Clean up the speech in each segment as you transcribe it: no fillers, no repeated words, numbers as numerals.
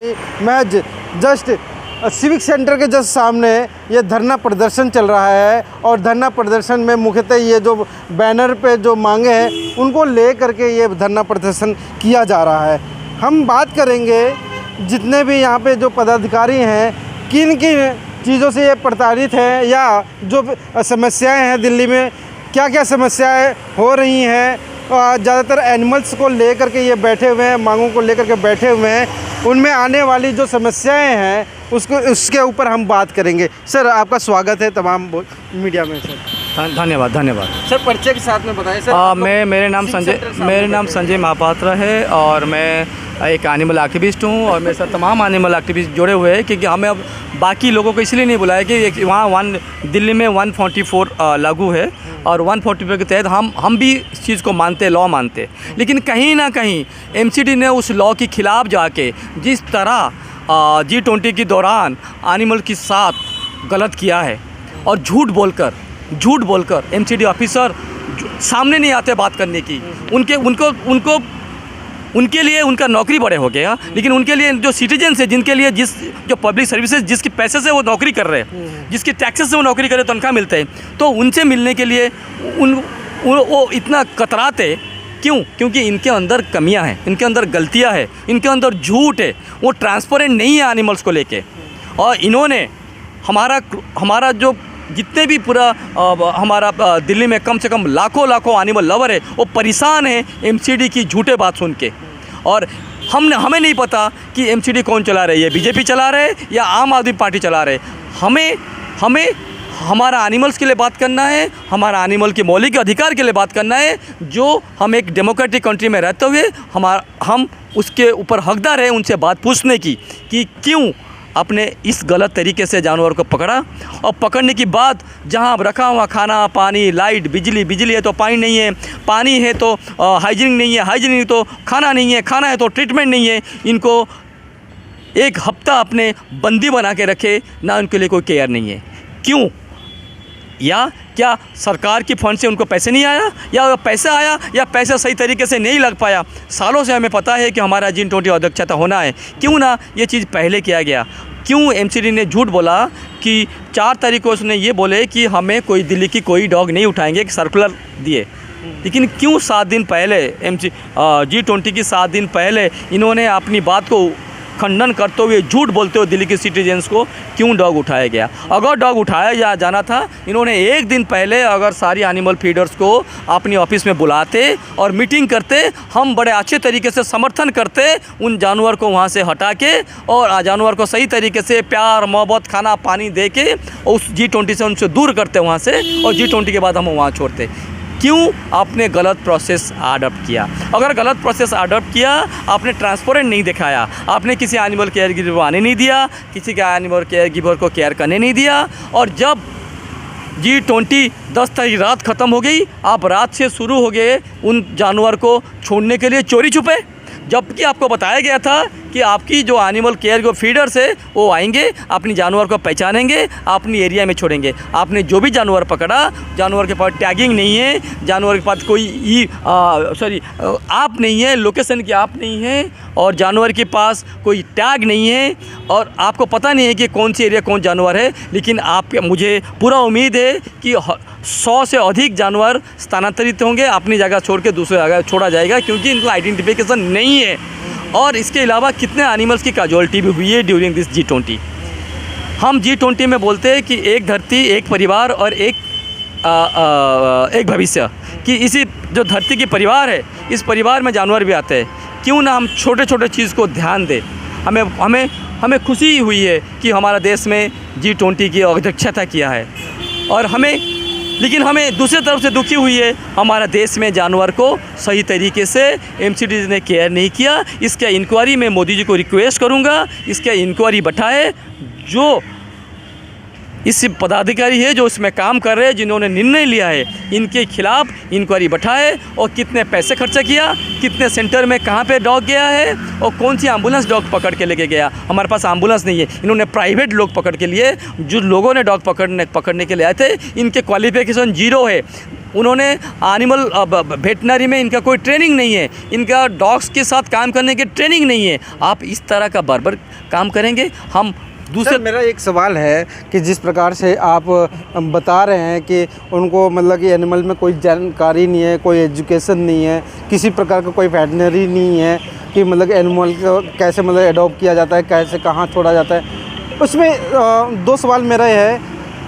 मैं just civic centre के just सामने ये धरना प्रदर्शन चल रहा है और धरना प्रदर्शन में मुख्यतः ये जो बैनर पे जो मांगे हैं उनको ले करके ये धरना प्रदर्शन किया जा रहा है। हम बात करेंगे जितने भी यहाँ पे जो पदाधिकारी हैं किन किन चीज़ों से ये प्रताड़ित हैं या जो समस्याएं हैं दिल्ली में क्या क्या समस्याएं हो रही हैं। ज़्यादातर एनिमल्स को लेकर के ये बैठे हुए हैं, मांगों को लेकर के बैठे हुए हैं, उनमें आने वाली जो समस्याएं हैं उसके ऊपर हम बात करेंगे। सर आपका स्वागत है तमाम मीडिया में। सर धन्यवाद। सर परिचय के साथ में बताएं सर। मेरे नाम संजय महापात्रा है और मैं एक एनिमल एक्टिविस्ट हूँ और मेरे साथ तमाम एनिमल एक्टिविस्ट जुड़े हुए हैं क्योंकि हमें अब बाकी लोगों को इसलिए नहीं बुलाया कि वहाँ दिल्ली में 144 लागू है और 144 के तहत हम भी इस चीज़ को मानते, लॉ मानते, लेकिन कहीं ना कहीं एमसीडी ने उस लॉ के ख़िलाफ़ जाके जिस तरह G20 के दौरान एनिमल के साथ गलत किया है और झूठ बोलकर एमसीडी ऑफिसर सामने नहीं आते बात करने की। उनके लिए उनका नौकरी बड़े हो गया, लेकिन उनके लिए जो सिटीजन्स है जिनके लिए जो पब्लिक सर्विसेज जिसके पैसे से वो नौकरी कर रहे हैं, जिसके टैक्सेस से वो नौकरी कर रहे, तनख्वाह मिलते हैं, तो उनसे मिलने के लिए वो इतना कतराते क्यों? क्योंकि इनके अंदर कमियां हैं, इनके अंदर गलतियां हैं, इनके अंदर झूठ है, वो ट्रांसपेरेंट नहीं है एनिमल्स को लेके। और इन्होंने हमारा जो जितने भी पूरा हमारा दिल्ली में कम से कम लाखों एनिमल लवर है वो परेशान है एमसीडी की झूठे बात सुन के। और हमें नहीं पता कि एमसीडी कौन चला रहे है, बीजेपी चला रहे या आम आदमी पार्टी चला रहे। हमें हमारा एनिमल्स के लिए बात करना है, हमारा एनिमल के मौलिक अधिकार के लिए बात करना है, जो हम एक डेमोक्रेटिक कंट्री में रहते हुए हम उसके ऊपर हकदार है उनसे बात पूछने की कि क्यों आपने इस गलत तरीके से जानवर को पकड़ा। और पकड़ने के बाद जहां रखा हुआ खाना, पानी, लाइट, बिजली है तो पानी नहीं है, पानी है तो हाइजीनिक नहीं है, हाइजीनिक है तो खाना नहीं है, खाना है तो ट्रीटमेंट नहीं है। इनको एक हफ्ता अपने बंदी बना के रखे, ना उनके लिए कोई केयर नहीं है। क्यों? या क्या सरकार की फंड से उनको पैसे नहीं आया, या पैसा आया या पैसा सही तरीके से नहीं लग पाया? सालों से हमें पता है कि हमारा G20 अध्यक्षता होना है, क्यों ना ये चीज़ पहले किया गया? क्यों एमसीडी ने झूठ बोला कि 4 तारीख को उसने ये बोले कि हमें कोई दिल्ली की कोई डॉग नहीं उठाएंगे, एक सर्कुलर दिए, लेकिन क्यों 7 दिन पहले G20 की 7 दिन पहले इन्होंने अपनी बात को खंडन करते हुए झूठ बोलते हुए दिल्ली के सिटीजन्स को क्यों डॉग उठाया गया? अगर डॉग उठाया जाना था, इन्होंने 1 दिन पहले अगर सारी एनिमल फीडर्स को अपनी ऑफिस में बुलाते और मीटिंग करते, हम बड़े अच्छे तरीके से समर्थन करते उन जानवर को वहाँ से हटा के और जानवर को सही तरीके से प्यार, मोहब्बत, खाना, पानी दे के उस G20 से उनसे दूर करते वहाँ से, और G20 के बाद हम वहाँ छोड़ते। क्यों आपने गलत प्रोसेस अडॉप्ट किया? अगर गलत प्रोसेस अडॉप्ट किया, आपने ट्रांसपेरेंट नहीं दिखाया, आपने किसी एनिमल केयर गिवर को आने नहीं दिया, किसी का एनिमल केयर गिवर को केयर करने नहीं दिया, और जब G20 10 तारीख रात ख़त्म हो गई, आप रात से शुरू हो गए उन जानवर को छोड़ने के लिए चोरी छुपे, जबकि आपको बताया गया था कि आपकी जो एनिमल केयर को फीडर्स है वो आएंगे, अपनी जानवर को पहचानेंगे, अपनी एरिया में छोड़ेंगे। आपने जो भी जानवर पकड़ा, जानवर के पास टैगिंग नहीं है, जानवर के पास कोई आप नहीं है, लोकेशन की आप नहीं है, और जानवर के पास कोई टैग नहीं है, और आपको पता नहीं है कि कौन सी एरिया कौन जानवर है। लेकिन मुझे पूरा उम्मीद है कि 100 से अधिक जानवर स्थानांतरित होंगे, अपनी जगह छोड़ के दूसरी जगह छोड़ा जाएगा, क्योंकि इनको आइडेंटिफिकेशन नहीं है। और इसके अलावा कितने एनिमल्स की कैजुअलिटी भी हुई है ड्यूरिंग दिस G20। हम G20 में बोलते हैं कि एक धरती, एक परिवार और एक भविष्य, कि इसी जो धरती की परिवार है, इस परिवार में जानवर भी आते हैं। क्यों ना हम छोटे छोटे चीज़ को ध्यान दें। हमें खुशी हुई है कि हमारा देश में G20 की अध्यक्षता किया है, और लेकिन हमें दूसरी तरफ से दुखी हुई है, हमारा देश में जानवर को सही तरीके से एमसीडी ने केयर नहीं किया। इसका इंक्वायरी मैं मोदी जी को रिक्वेस्ट करूंगा, इसका इंक्वायरी बैठाए। जो इस पदाधिकारी है जो इसमें काम कर रहे हैं, जिन्होंने निर्णय लिया है, इनके खिलाफ़ इंक्वायरी बैठाए, और कितने पैसे खर्चा किया, कितने सेंटर में कहाँ पे डॉग गया है, और कौन सी एम्बुलेंस डॉग पकड़ के लेके गया। हमारे पास एम्बुलेंस नहीं है, इन्होंने प्राइवेट लोग पकड़ के लिए, जो लोगों ने डॉग पकड़ने के लिए आए थे, इनके क्वालिफिकेशन 0 है। उन्होंने एनिमल वेटनरी में इनका कोई ट्रेनिंग नहीं है, इनका डॉग्स के साथ काम करने की ट्रेनिंग नहीं है। आप इस तरह का बर्बर काम करेंगे, हम दूसरे। मेरा एक सवाल है कि जिस प्रकार से आप बता रहे हैं कि उनको मतलब कि एनिमल में कोई जानकारी नहीं है, कोई एजुकेशन नहीं है, किसी प्रकार का कोई वेटनरी नहीं है कि मतलब एनिमल को कैसे मतलब एडॉप्ट किया जाता है, कैसे कहाँ छोड़ा जाता है, उसमें दो सवाल मेरा है।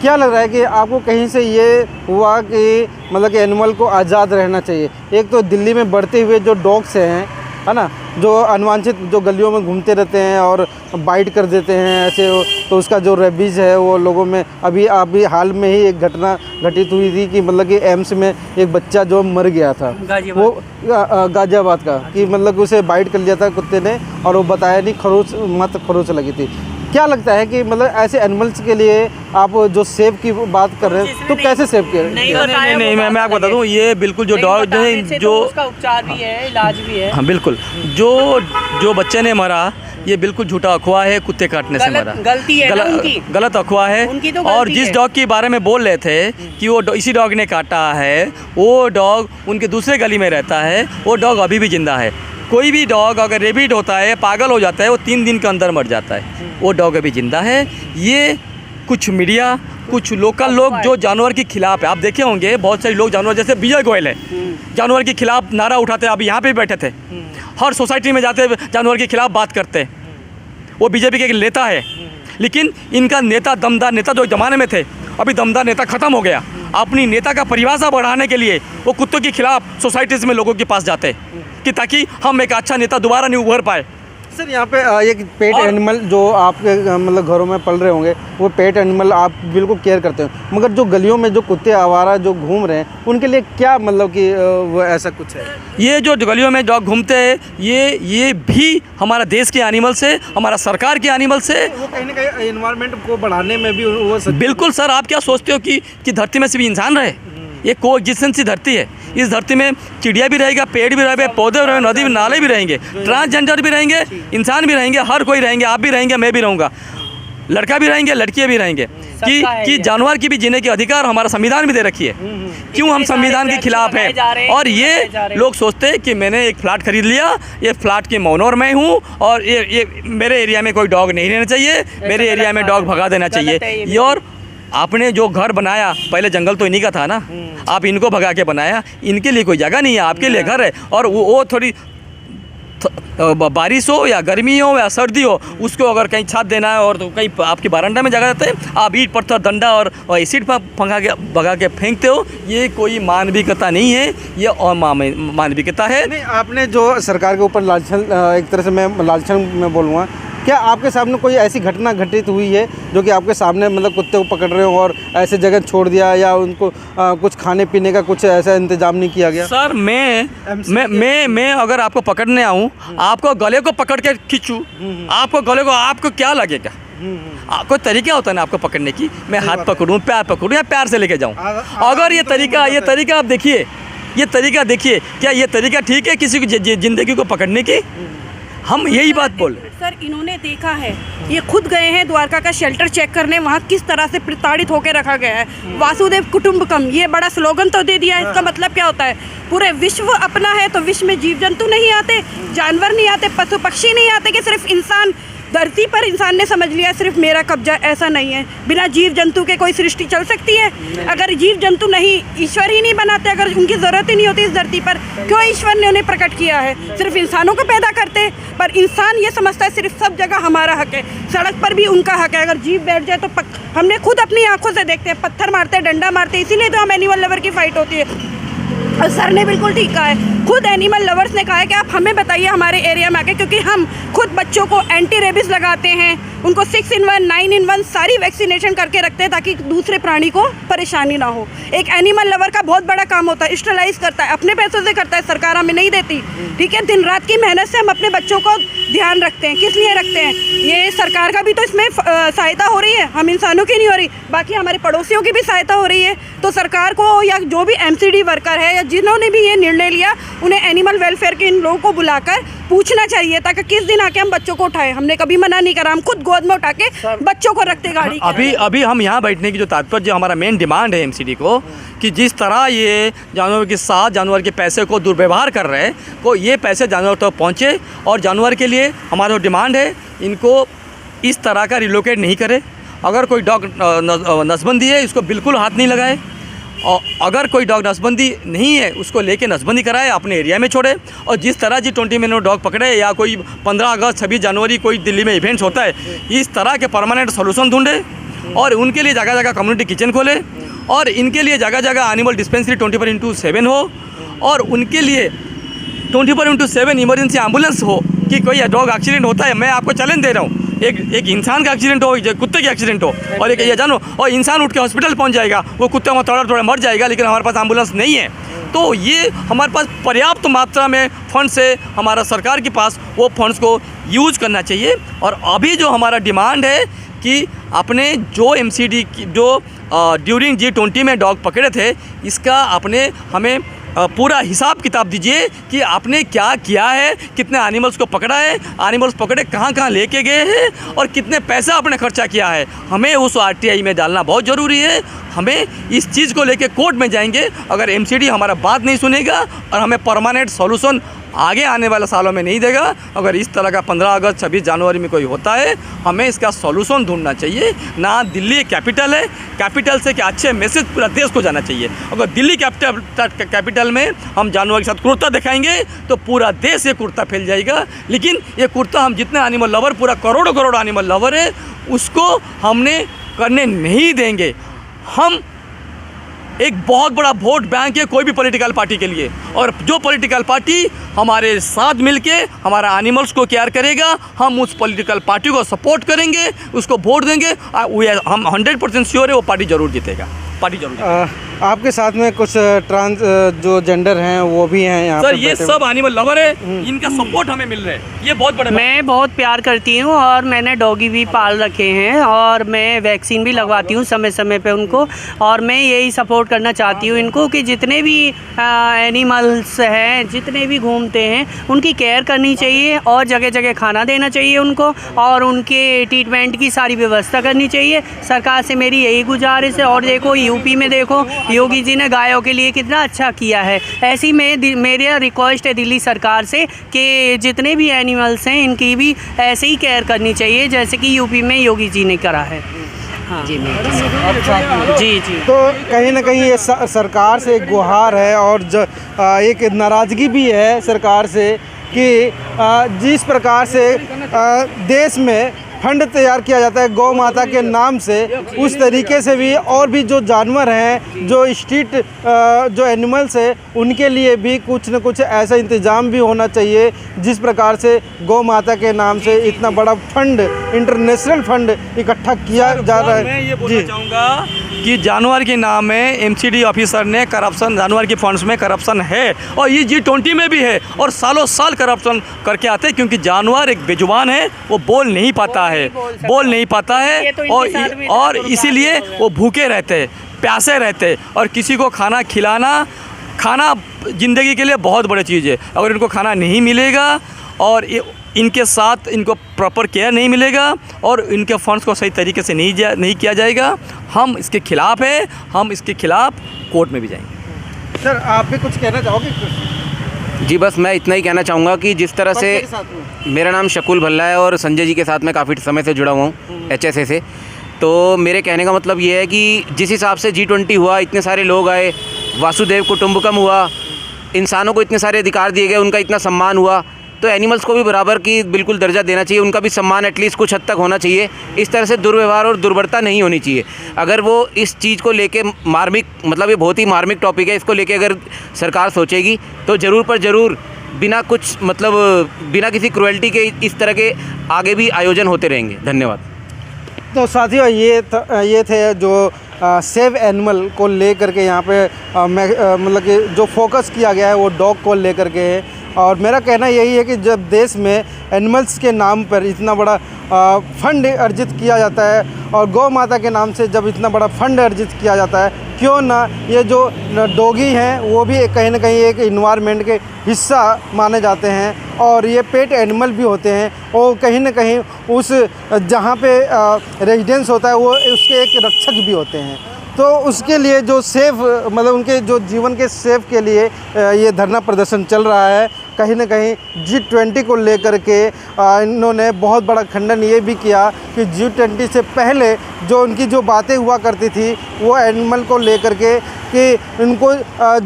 क्या लग रहा है कि आपको कहीं से ये हुआ कि मतलब कि एनिमल को आज़ाद रहना चाहिए? एक तो दिल्ली में बढ़ते हुए जो डॉग्स हैं, है ना, जो अनवांछित जो गलियों में घूमते रहते हैं और बाइट कर देते हैं ऐसे, तो उसका जो रेबीज़ है वो लोगों में अभी हाल में ही एक घटना घटित हुई थी कि मतलब कि एम्स में एक बच्चा जो मर गया था, वो गाज़ियाबाद का, कि मतलब कि उसे बाइट कर लिया था कुत्ते ने और वो बताया नहीं, खरोच लगी थी। क्या लगता है कि मतलब ऐसे एनिमल्स के लिए आप जो सेव की बात कर रहे हैं तो कैसे सेव किया? नहीं, मैं आपको बता दूं, ये बिल्कुल जो डॉग जो उसका उपचार भी है, इलाज भी है। हाँ बिल्कुल, जो बच्चे ने मरा ये बिल्कुल झूठा अफवाह है, कुत्ते काटने से मरा, गलती है ना उनकी, गलत अफवाह है। उनकी तो और गलती जिस है। डॉग के बारे में बोल रहे थे कि वो इसी डॉग ने काटा है, वो डॉग उनके दूसरे गली में रहता है, वो डॉग अभी भी जिंदा है। कोई भी डॉग अगर रेबिड होता है, पागल हो जाता है, वो 3 दिन के अंदर मर जाता है, वो डॉग अभी जिंदा है। ये कुछ मीडिया, कुछ लोकल लोग जो जानवर के खिलाफ है, आप देखे होंगे बहुत सारे लोग जानवर, जैसे विजय गोयल है, जानवर के खिलाफ नारा उठाते, अभी यहाँ पे बैठे थे, हर सोसाइटी में जाते जानवर के खिलाफ बात करते। वो बीजेपी के नेता है, लेकिन इनका नेता, दमदार नेता जो ज़माने में थे, अभी दमदार नेता ख़त्म हो गया। अपनी नेता का परिभाषा बढ़ाने के लिए वो कुत्तों के खिलाफ सोसाइटीज़ में लोगों के पास जाते कि ताकि हम एक अच्छा नेता दोबारा नहीं उभर पाए। सर यहाँ पे एक पेट एनिमल जो आपके मतलब घरों में पल रहे होंगे, वो पेट एनिमल आप बिल्कुल केयर करते हो, मगर जो गलियों में जो कुत्ते आवारा जो घूम रहे हैं उनके लिए क्या मतलब कि वो ऐसा कुछ है? ये जो गलियों में डॉग घूमते हैं, ये भी हमारा देश के एनिमल्स है, हमारा सरकार के एनिमल्स है। वो कहीं ना कहीं एनवायरनमेंट को बढ़ाने में भी वो बिल्कुल सर, आप क्या सोचते हो कि धरती में सिर्फ इंसान रहे? ये कोएग्जिस्टेंस की धरती है। इस धरती में चिड़िया भी रहेगा, पेड़ भी रहेंगे, पौधे भी रहेंगे, नदी भी, नाले भी रहेंगे, ट्रांसजेंडर भी रहेंगे, इंसान भी रहेंगे, हर कोई रहेंगे, आप भी रहेंगे, मैं भी रहूँगा, लड़का भी रहेंगे, लड़कियाँ भी रहेंगे, कि जानवर की भी जीने के अधिकार हमारा संविधान भी दे रखी है। क्यों हम संविधान के खिलाफ हैं? और ये लोग सोचते हैं कि मैंने एक फ्लैट खरीद लिया, ये फ्लैट के ओनर मैं हूँ और ये मेरे एरिया में कोई डॉग नहीं रहना चाहिए, मेरे एरिया में डॉग भगा देना चाहिए। ये और आपने जो घर बनाया, पहले जंगल तो इन्हीं का था ना, आप इनको भगा के बनाया, इनके लिए कोई जगह नहीं है, आपके लिए घर है। और वो थोड़ी बारिश हो या गर्मी हो या सर्दी हो, उसको अगर कहीं छत देना है और तो कहीं आपकी बरामदा में जगह देते हैं, आप ईंट पत्थर डंडा और एसिड भगा के फेंकते हो। ये कोई मानविकता नहीं है, ये अमानविकता है। नहीं, आपने जो सरकार के ऊपर लांछन, एक तरह से मैं लांछन में बोलूँगा, क्या आपके सामने कोई ऐसी घटना घटित हुई है जो कि आपके सामने मतलब कुत्ते को पकड़ रहे हो और ऐसे जगह छोड़ दिया, या उनको कुछ खाने पीने का कुछ ऐसा इंतजाम नहीं किया गया? सर मैं अगर आपको पकड़ने आऊँ, आपको गले को पकड़ के खींचूँ, आपको गले को, आपको क्या लगेगा? कोई तरीका होता है ना आपको पकड़ने की, मैं हाथ पकड़ूँ, पैर पकड़ूँ या प्यार से लेके जाऊँ? अगर ये तरीका आप देखिए, ये तरीका देखिए, क्या ये तरीका ठीक है किसी की ज़िंदगी को पकड़ने की? हम यही बात बोल रहे हैं। सर इन्होंने देखा है, ये खुद गए हैं द्वारका का शेल्टर चेक करने, वहाँ किस तरह से प्रताड़ित होकर रखा गया है। वासुदेव कुटुंबकम, ये बड़ा स्लोगन तो दे दिया है। इसका मतलब क्या होता है? पूरे विश्व अपना है तो विश्व में जीव जंतु नहीं आते, जानवर नहीं आते, पशु पक्षी नहीं आते, कि सिर्फ इंसान, धरती पर इंसान ने समझ लिया सिर्फ मेरा कब्जा। ऐसा नहीं है, बिना जीव जंतु के कोई सृष्टि चल सकती है? अगर जीव जंतु नहीं, ईश्वर ही नहीं बनाते, अगर उनकी ज़रूरत ही नहीं होती इस धरती पर, क्यों ईश्वर ने उन्हें प्रकट किया है? सिर्फ इंसानों को पैदा करते, पर इंसान ये समझता है सिर्फ सब जगह हमारा हक है, सड़क पर भी उनका हक है। अगर जीव बैठ जाए तो हमने खुद अपनी आंखों से देखते हैं, पत्थर मारते हैं, डंडा मारते हैं, इसीलिए तो हम एनिमल लवर की फाइट होती है। और सर ने बिल्कुल ठीक कहा है, खुद एनिमल लवर्स ने कहा है कि आप हमें बताइए हमारे एरिया में आके, क्योंकि हम खुद बच्चों को एंटी रेबिस लगाते हैं, उनको 6 in 1 9 in 1 सारी वैक्सीनेशन करके रखते हैं ताकि दूसरे प्राणी को परेशानी ना हो। एक एनिमल लवर का बहुत बड़ा काम होता है, स्टरलाइज करता है, अपने पैसों से करता है, सरकार हमें नहीं देती, ठीक है। दिन रात की मेहनत से हम अपने बच्चों को ध्यान रखते हैं। किस लिए रखते हैं? ये सरकार का भी तो इसमें सहायता हो रही है, हम इंसानों की नहीं हो रही, बाकी हमारे पड़ोसियों की भी सहायता हो रही है। तो सरकार को, या जो भी MCD वर्कर है या जिन्होंने भी ये निर्णय लिया, उन्हें एनिमल वेलफेयर के इन लोगों को बुलाकर पूछना चाहिए था कि किस दिन आके हम बच्चों को उठाएं। हमने कभी मना नहीं करा, हम खुद गोद में उठा के बच्चों को रखते गाड़ी के। अभी हम यहाँ बैठने की जो तात्पर्य, जो हमारा मेन डिमांड है एमसीडी को, कि जिस तरह ये जानवर के साथ जानवर के पैसे को दुर्व्यवहार कर रहे हैं, को ये पैसे जानवर तक पहुँचे। और जानवर के लिए हमारा जो डिमांड है, इनको इस तरह का रिलोकेट नहीं करे। अगर कोई डॉग नसबंदी है, इसको बिल्कुल हाथ नहीं लगाए। और अगर कोई डॉग नसबंदी नहीं है, उसको लेके नसबंदी कराए, अपने एरिया में छोड़े। और जिस तरह G20 में डॉग पकड़े, या कोई 15 अगस्त 26 जनवरी कोई दिल्ली में इवेंट्स होता है, इस तरह के परमानेंट सोल्यूशन ढूंढे और उनके लिए जगह जगह कम्युनिटी किचन खोले और इनके लिए जगह जगह एनिमल डिस्पेंसरी 24/7 हो और उनके लिए 24/7 इमरजेंसी एम्बुलेंस हो कि कोई डॉग एक्सीडेंट होता है। मैं आपको चैलेंज दे रहा हूँ, एक इंसान का एक्सीडेंट हो, कुत्ते का एक्सीडेंट हो, और एक ये जानो, और इंसान उठ के हॉस्पिटल पहुंच जाएगा, वो कुत्ते में थोड़ा मर जाएगा, लेकिन हमारे पास एम्बुलेंस नहीं है। तो ये हमारे पास पर्याप्त मात्रा में फंड्स है, हमारा सरकार के पास वो फंड्स को यूज करना चाहिए। और अभी जो हमारा डिमांड है कि अपने जो एमसीडी की जो ड्यूरिंग G20 में डॉग पकड़े थे, इसका अपने हमें पूरा हिसाब किताब दीजिए कि आपने क्या किया है, कितने एनिमल्स को पकड़ा है, एनिमल्स पकड़े कहाँ कहाँ लेके गए हैं और कितने पैसा आपने खर्चा किया है। हमें उस RTI में डालना बहुत ज़रूरी है। हमें इस चीज़ को लेके कोर्ट में जाएंगे अगर एमसीडी हमारा बात नहीं सुनेगा और हमें परमानेंट सॉल्यूशन आगे आने वाले सालों में नहीं देगा। अगर इस तरह का 15 अगस्त 26 जनवरी में कोई होता है, हमें इसका सॉल्यूशन ढूंढना चाहिए। ना दिल्ली कैपिटल है, कैपिटल से क्या अच्छे मैसेज पूरा देश को जाना चाहिए। अगर दिल्ली कैपिटल में हम जानवर के साथ क्रूरता दिखाएंगे तो पूरा देश ये क्रूरता फैल जाएगा। लेकिन ये क्रूरता हम जितने एनिमल लवर, पूरा करोड़ों एनिमल लवर है, उसको हमने करने नहीं देंगे। हम एक बहुत बड़ा वोट बैंक है कोई भी पॉलिटिकल पार्टी के लिए, और जो पॉलिटिकल पार्टी हमारे साथ मिलके हमारा एनिमल्स को केयर करेगा, हम उस पॉलिटिकल पार्टी को सपोर्ट करेंगे, उसको वोट देंगे। हम 100% श्योर है वो पार्टी ज़रूर जीतेगा, पार्टी जरूर जीतेगा। आपके साथ में कुछ ट्रांस जो जेंडर हैं वो भी हैं यहाँ सर, ये सब एनिमल लवर है, इनका सपोर्ट हमें मिल रहा है, ये बहुत बड़ा। मैं बहुत प्यार करती हूँ और मैंने डॉगी भी पाल रखे हैं और मैं वैक्सीन भी लगवाती हूँ समय समय पे उनको। और मैं यही सपोर्ट करना चाहती हूँ इनको कि जितने भी एनिमल्स हैं, जितने भी घूमते हैं, उनकी केयर करनी चाहिए और जगह जगह खाना देना चाहिए उनको, और उनके ट्रीटमेंट की सारी व्यवस्था करनी चाहिए। सरकार से मेरी यही गुजारिश है। और देखो यूपी में देखो योगी जी ने गायों के लिए कितना अच्छा किया है। ऐसी में मेरा रिक्वेस्ट है दिल्ली सरकार से कि जितने भी एनिमल्स हैं इनकी भी ऐसे ही केयर करनी चाहिए जैसे कि यूपी में योगी जी ने करा है। हाँ जी, जी जी। तो कहीं ना कहीं ये सरकार से एक गुहार है और एक नाराज़गी भी है सरकार से कि जिस प्रकार से देश में फंड तैयार किया जाता है गौ माता के नाम से, उस तरीके से भी और भी जो जानवर हैं, जो स्ट्रीट जो एनिमल्स हैं, उनके लिए भी कुछ न कुछ ऐसा इंतज़ाम भी होना चाहिए जिस प्रकार से गौ माता के नाम से इतना बड़ा फंड, इंटरनेशनल फंड इकट्ठा किया जा रहा है। मैं ये बोलना चाहूँगा कि जानवर के नाम में एमसीडी ऑफिसर ने करप्शन, जानवर के फंड्स में करप्शन है और ये G20 में भी है और सालों साल करप्शन करके आते हैं, क्योंकि जानवर एक बेजुबान है, वो बोल नहीं पाता है और इसीलिए वो भूखे रहते हैं, प्यासे रहते हैं। और किसी को खाना खिलाना, खाना ज़िंदगी के लिए बहुत बड़ी चीज़ है। अगर इनको खाना नहीं मिलेगा और इनके साथ इनको प्रॉपर केयर नहीं मिलेगा और इनके फंड्स को सही तरीके से नहीं किया जाएगा, हम इसके खिलाफ़ है, हम इसके खिलाफ़ कोर्ट में भी जाएंगे। सर, आप भी कुछ कहना चाहोगे? जी, बस मैं इतना ही कहना चाहूँगा कि जिस तरह से मेरा नाम शकुल भल्ला है और संजय जी के साथ मैं काफ़ी समय से जुड़ा हुआ हूँ HSA से। तो मेरे कहने का मतलब ये है कि जिस हिसाब से G20 हुआ, इतने सारे लोग आए, वासुदेव कुटुंबकम हुआ, इंसानों को इतने सारे अधिकार दिए गए, उनका इतना सम्मान हुआ, तो एनिमल्स को भी बराबर की बिल्कुल दर्जा देना चाहिए, उनका भी सम्मान एटलीस्ट कुछ हद तक होना चाहिए। इस तरह से दुर्व्यवहार और दुर्बलता नहीं होनी चाहिए। अगर वो इस चीज़ को लेके मार्मिक, मतलब ये बहुत ही मार्मिक टॉपिक है, इसको लेके अगर सरकार सोचेगी तो ज़रूर पर ज़रूर बिना कुछ मतलब बिना किसी क्रुएल्टी के इस तरह के आगे भी आयोजन होते रहेंगे। धन्यवाद। तो साथियों, ये थे जो सेव एनिमल को लेकर के यहाँ पे मतलब कि जो फोकस किया गया है वो डॉग को लेकर के है। और मेरा कहना यही है कि जब देश में एनिमल्स के नाम पर इतना बड़ा फंड अर्जित किया जाता है और गौ माता के नाम से जब इतना बड़ा फंड अर्जित किया जाता है, क्यों ना ये जो डॉगी हैं वो भी कहीं ना कहीं एक इन्वायरमेंट के हिस्सा माने जाते हैं और ये पेट एनिमल भी होते हैं और कहीं ना कहीं उस जहाँ पे रेजिडेंस होता है वो उसके एक रक्षक भी होते हैं। तो उसके लिए जो सेफ मतलब उनके जो जीवन के सेफ के लिए ये धरना प्रदर्शन चल रहा है। कहीं ना कहीं G20 को लेकर के इन्होंने बहुत बड़ा खंडन ये भी किया कि G20 से पहले जो उनकी जो बातें हुआ करती थी वो एनिमल को लेकर के कि उनको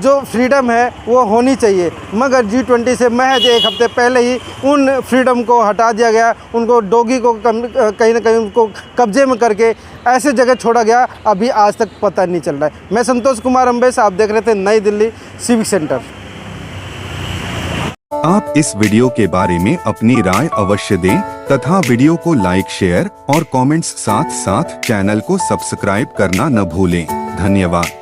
जो फ्रीडम है वो होनी चाहिए, मगर G20 से महज एक हफ्ते पहले ही उन फ्रीडम को हटा दिया गया। उनको डॉगी को कहीं ना कहीं उनको कब्जे में करके ऐसे जगह छोड़ा गया, अभी आज तक पता नहीं चल रहा है। मैं संतोष कुमार अम्बेस, आप देख रहे थे नई दिल्ली सिविक सेंटर। आप इस वीडियो के बारे में अपनी राय अवश्य दें तथा वीडियो को लाइक, शेयर और कमेंट्स साथ साथ चैनल को सब्सक्राइब करना न भूलें। धन्यवाद।